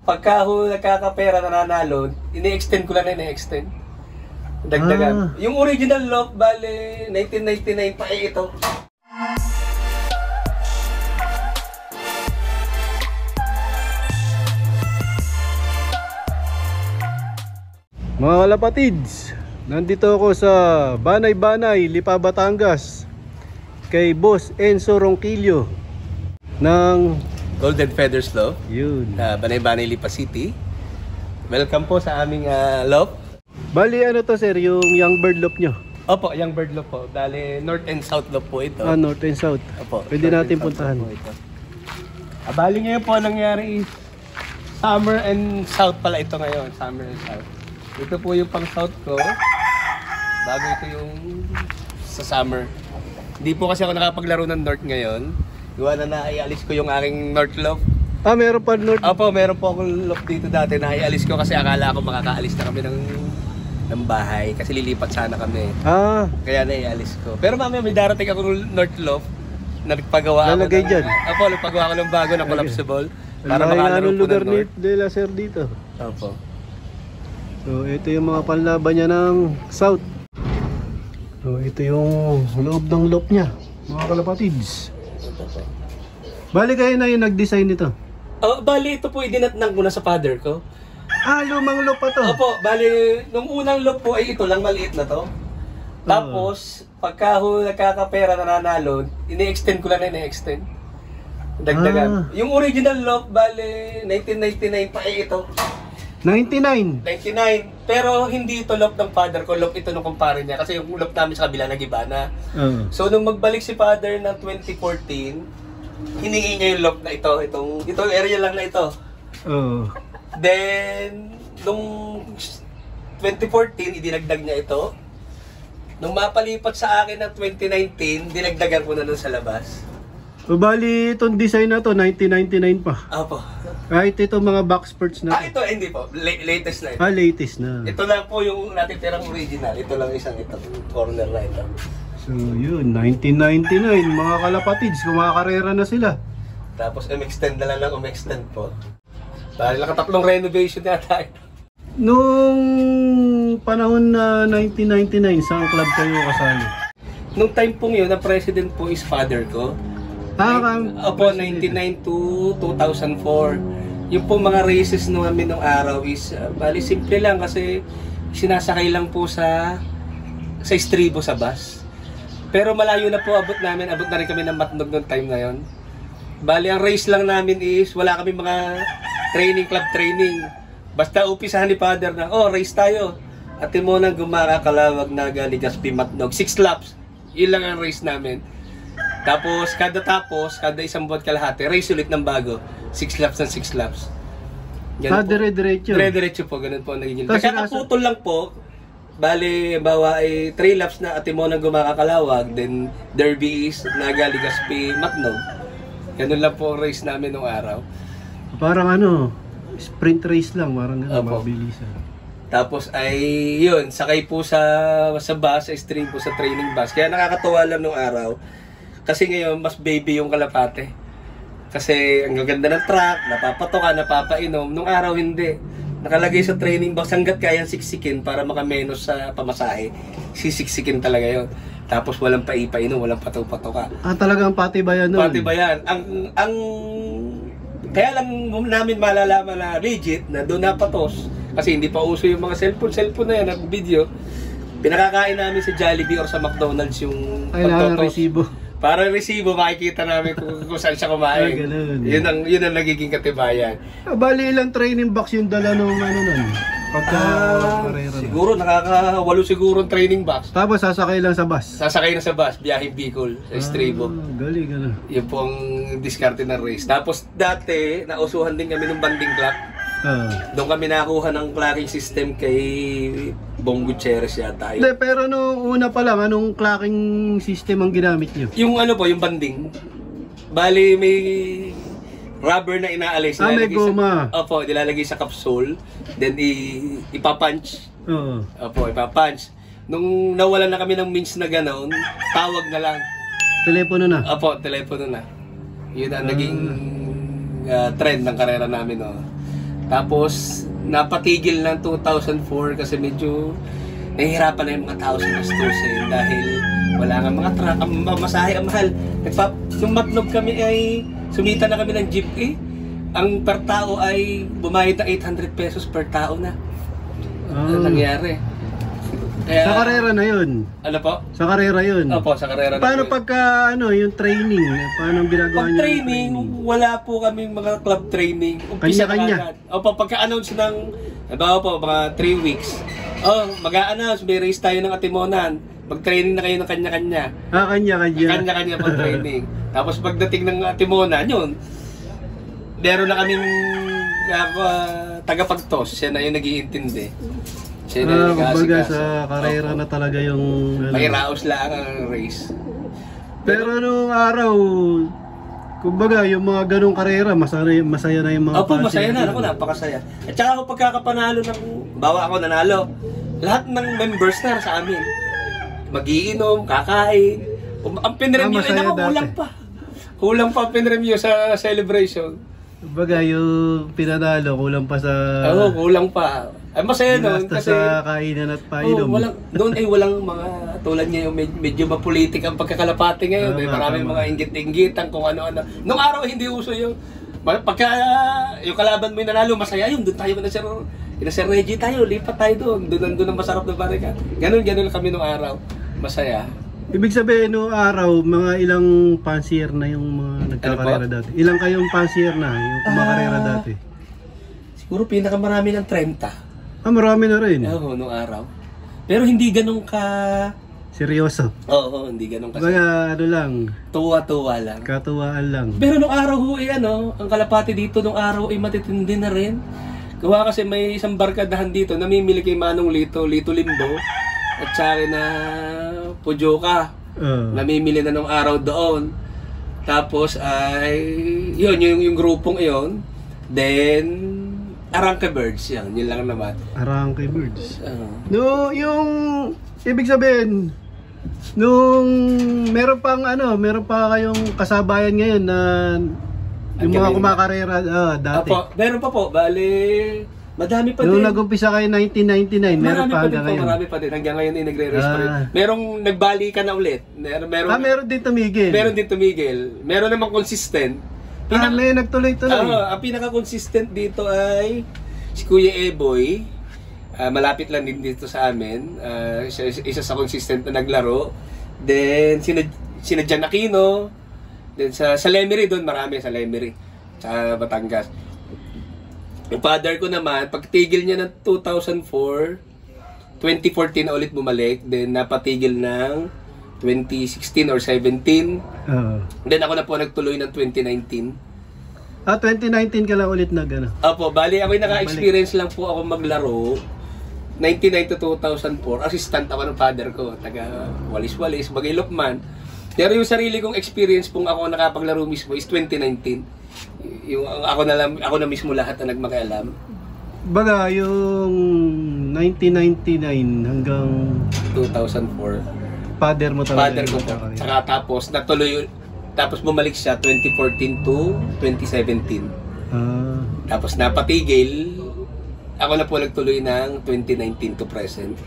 Pagka ho nagkakapera nananalo, ini-extend ko lang na ini-extend. Dagdagan. Yung original lock, bale, 1999 pa ito. Mga kalapatids, nandito ako sa Banay-Banay, Lipa, Batangas kay Boss Enzo Ronquillo ng Golden Feathers Loft. Yun. Banay-Banay, Lipa City. Welcome po sa aming loft. Bali ano to sir, yung young bird loft nyo? Opo, young bird loft po. Dali, north and south loft po ito. North and south. Opo, pwede natin puntahan. Bali ngayon po nangyari is summer and south pala ito ngayon. Summer and south. Ito po yung pang south ko. Bago ito yung sa summer. Hindi po kasi ako nakapaglaro ng north ngayon. Gawa na naialis ko yung aking north loft. Meron pa north? Opo, meron po akong loft dito dati. Naialis ko kasi akala ko makakaalis na kami ng bahay. Kasi lilipat sana kami. Kaya naialis ko. Pero mamaya may darating akong north loft. Nagpagawa ako. Lalagay dyan? Opo, nagpagawa ako ng bago na collapsible. Para makalaro po ng lugar north. nila sir dito. Opo. So ito yung mga panlaban niya ng south. So ito yung loob ng loft niya, mga kalapatids. Bali kayo na yung nag-design nito? Bali ito po idinatnang ko na sa father ko. Lumang loft pa to? Opo, bali nung unang loft po ay ito lang, maliit na to. Tapos pagka ho nagkakapera nananalo, ini-extend ko lang na ini-extend. Dagdagan. Yung original loft, bali 1999 pa ito. 99? 99. Pero hindi ito loft ng father ko, loft ito nung kumpare niya. Kasi yung loft namin sa kabila nag-iba na. So nung magbalik si father ng 2014, hiningi niya yung loft na ito. Itong area lang na ito. Then, nung 2014, idinagdag niya ito. Nung mapalipat sa akin ng 2019, dinagdagan ko na dun sa labas. Bali itong design na to 1999 pa. Opo. Kahit ito mga box perch na. Ito hindi po. Latest na ito. Latest na. Ito lang po yung natitirang original. Ito lang isang ito. Corner na ito. So yun, 1999. Mga kalapatids, kumakarera na sila. Tapos umextend na lang umextend po. Dahil nakatatlong renovation yata ito. Nung panahon na 1999, saan club kayo kasali? Nung time pong yun, ang president po is father ko. Opo, 99 to 2004. Yung po mga races namin nung araw is, bali simple lang kasi sinasakay lang po sa estribo sa bus. Pero malayo na po abot na rin kami ng Matnog noong time na yon. Bali ang race lang namin is, wala kami mga club training. Basta upisahan ni father na, race tayo. Atin mo nang Gumaka-Kalawag, Naga, Legazpi, Matnog, 6 laps. Yun lang ang race namin. Tapos, kada isang buwan kalahati, race ulit ng bago. 6 laps ng 6 laps. Dire-diretso? Dire-diretso po, ganun po nagiging. Kakaputol lang po. Bali, bawa ay 3 laps na Atimo ng Gumaka-Kalawag, then Derby is Naga, Legazpi, Matnog. Ganun lang po ang race namin nung araw. Parang sprint race lang, parang mabilisan. Tapos ay yun, sakay po sa bus, sa stream po, sa training bus. Kaya nakakatuwa lang nung araw. Kasi ngayon, mas baby yung Kalapate. Kasi ang gaganda ng track, napapatoka, napapainom. Nung araw, hindi. Nakalagay sa training box, hanggat kayang siksikin para makamenos sa pamasahe. Sisiksikin talaga yon. Tapos walang paipainom, walang pataw-patoka. Talagang patibayan nun? Patibayan. Kaya lang namin malalaman na legit, na doon napatos. Kasi hindi pa uso yung mga cellphone na yan, video. Pinakakain namin sa Jollibee or sa McDonald's yung kailangan resibo. Para resibo, makikita namin kung saan siya kumain. Yun ang nagiging katibayan. Bali ilang training box yung dala nung nun? Siguro nakaka-8 siguro training box. Tapos sasakay lang sa bus? Sasakay na sa bus, biyaheng Bicol, sa Estribo. Galing. Yun po ang diskarte ng race. Tapos dati, nausuhan din kami ng banding clock. Doon kami nakuha ng clocking system kay Bong Gutierrez yata. Hindi, pero nung una pa lang, anong clocking system ang ginamit nyo? Yung yung banding. Bali, may rubber na inaalis. May goma. Opo, nilalagay sa capsule. Then, ipapunch. Opo, ipapunch. Nung nawalan na kami ng means na gano'n, tawag na lang. Telepono na? Opo, telepono na. Yun ang naging trend ng karera namin. Tapos napatigil ng 2004 kasi medyo nahihirapan na yung mga tao sa gastos dahil wala nga mga truck, ang masahe ang mahal. Nung Matnog kami ay sumita na kami ng jeep ang per tao ay bumayad na 800 pesos per tao na. Ano nangyari? Kaya, sa karera na yun? Ano po? Sa karera yun? Opo, sa karera na paano yun. pagka yung training? Paano ang ginagawa Pag niyo? training, wala po kami mga club training. Umpisa Kanya-kanya? Opo, pagka-announce ng, halimbawa po, mga 3 weeks. Mag-a-announce, may race tayo ng Atimonan. Mag-training na kayo ng kanya-kanya. Kanya-kanya. Kanya-kanya pag training. Tapos pagdating ng Atimonan, yun, meron na kaming tagapagtos. Siya na yung nag-iintindi. Siya na yung kumbaga nag-aasikaso. sa karera na talaga yung... May raos lang ang race. Pero anong araw, kumbaga yung mga ganong karera, masaya na yung mga Opo, masaya na. passenger. Ako, napakasaya. At saka ako pagkakapanalo ng, bawa ako nanalo, lahat ng members na sa amin. Magiinom, kakain. Ang pinremyo, masaya dati. kulang pa. Kulang pa ang pinremyo sa celebration. Kumbaga yung pinanalo, kulang pa sa... Oo, kulang pa. Ay, masaya nun Ginastos kasi... sa kainan at painom. Doon ay walang mga tulad niya yung medyo mapolitik ang pagkakalapati ngayon. May maraming mga inggit-inggitan kung ano-ano. Nung araw hindi uso yung pagka yung kalaban mo yung nanalo, masaya yun. Doon tayo na Sir Reggie tayo, lipat tayo doon. Doon ang masarap na barikan. Ganun kami nung araw. Masaya. Ibig sabihin, noong araw, mga ilang pansier na yung mga nagkakarera dati? Ilang kayong pansier na yung kumakarera dati? Siguro pinakamarami ng 30. Marami na rin. Oo, nung araw. Pero hindi ganun ka... Seryoso. Oo, hindi ganun ka... Kumbaga, ano lang, Tuwa-tuwa lang. katuwaan lang. Pero nung araw ang kalapati dito nung araw ay matitindi na rin. Gawa kasi may isang barkadahan dito, namimili kay Manong Lito Limbo, at sa akin na Pujoka. Namimili na nung araw doon. Tapos ay, yun, yung grupong iyon. Then, Arangke Birds, yun lang naman. Arangke Birds. No, yung, ibig sabihin, nung meron pa kayong kasabayan ngayon na yung mga kumakarera dati. Opo, meron pa po, bali, madami pa Nung din. nag-umpisa kayo 1999, meron pa hanggang ngayon. Marami pa din, hanggang ngayon ay nagre-race pa rin. Merong nagbalikan na ulit. Meron din tumigil. Meron din tumigil. Meron namang consistent. May nagtuloy-tuloy. Ang pinaka-consistent dito ay si Kuya Eboy. Malapit lang din dito sa amin. Isa sa consistent na naglaro. Then, sina Jan Aquino. Then, sa Lemery doon, marami sa Lemery. Sa Batangas. Yung father ko naman, pagtigil niya ng 2004, 2014 na ulit bumalik. Then, napatigil ng 2016 or 17. Then ako na po nagtuloy ng 2019. 2019 ka lang ulit Opo, bali ako'y naka-experience lang po ako maglaro. 1999 to 2004, assistant ako ng father ko. Taga Walis-Walis, Bagay Lukman. Pero yung sarili kong experience kung ako nakapaglaro mismo is 2019. Yung ako na mismo lahat na nagmakialam. Baga, yung 1999 hanggang 2004. Father mo talaga. Father ko po. Saka tapos bumalik siya 2014 to 2017. Tapos napatigil. Ako na po nagtuloy ng 2019 to present.